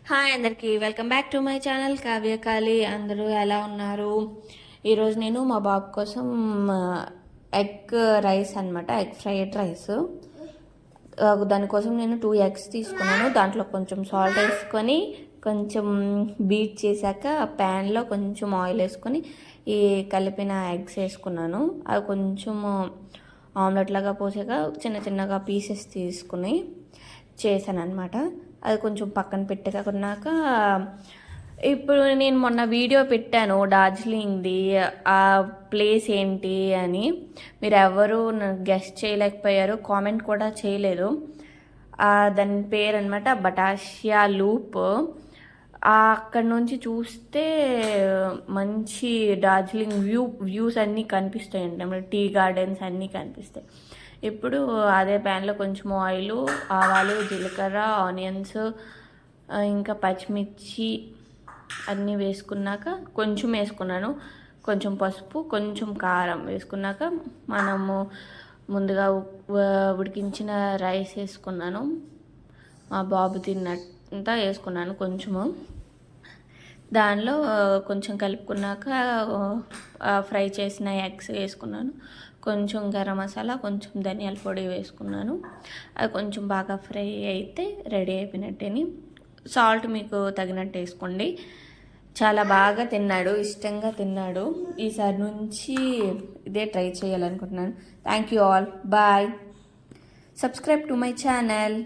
Hi అందరికీ welcome back to my channel Kavyakali. అందరూ ఎలా ఉన్నారు? ఈరోజు నేను మా బాబు కోసం ఎగ్ రైస్ అనమాట, ఎగ్ ఫ్రైడ్ రైస్. దానికోసం నేను 2 ఎగ్స్ తీసుకున్నాను. దాంట్లో కొంచెం సాల్ట్ వేసుకొని కొంచెం బీట్ చేశాక ప్యాన్లో కొంచెం ఆయిల్ వేసుకొని ఈ కలిపిన ఎగ్స్ వేసుకున్నాను. అవి కొంచెం ఆమ్లెట్ లాగా పోసాక చిన్న చిన్నగా పీసెస్ తీసుకుని చేశాను అనమాట. అది కొంచెం పక్కన పెట్టుకున్నాక ఇప్పుడు నేను మొన్న వీడియో పెట్టాను డార్జిలింగ్ది, ఆ ప్లేస్ ఏంటి అని. మీరు ఎవరు గెస్ట్ చేయలేకపోయారు, కామెంట్ కూడా చేయలేదు. దాని పేరు అనమాట బటాషియా లూప్. అక్కడ నుంచి చూస్తే మంచి డార్జిలింగ్ వ్యూస్ అన్నీ కనిపిస్తాయి అంటే టీ గార్డెన్స్ అన్నీ కనిపిస్తాయి. ఇప్పుడు అదే ప్యాన్లో కొంచెం ఆయిల్, ఆవాలు, జీలకర్ర, ఆనియన్స్, ఇంకా పచ్చిమిర్చి అన్నీ వేసుకున్నాక కొంచెం వేసుకున్నాను. కొంచెం పసుపు, కొంచెం కారం వేసుకున్నాక మనము ముందుగా ఉడికించిన రైస్ వేసుకున్నాను. మా బాబు తిన్నట్టు వేసుకున్నాను కొంచెము. దానిలో కొంచెం కలుపుకున్నాక ఫ్రై చేసిన ఎగ్స్ వేసుకున్నాను. కొంచెం గరం మసాలా, కొంచెం ధనియాల పొడి వేసుకున్నాను. అది కొంచెం బాగా ఫ్రై అయితే రెడీ అయిపోయినట్టేని. సాల్ట్ మీకు తగినట్టు వేసుకోండి. చాలా బాగా తిన్నాడు, ఇష్టంగా తిన్నాడు. ఈసారి నుంచి ఇదే ట్రై చేయాలనుకుంటున్నాను. Thank you all, bye. Subscribe to my channel.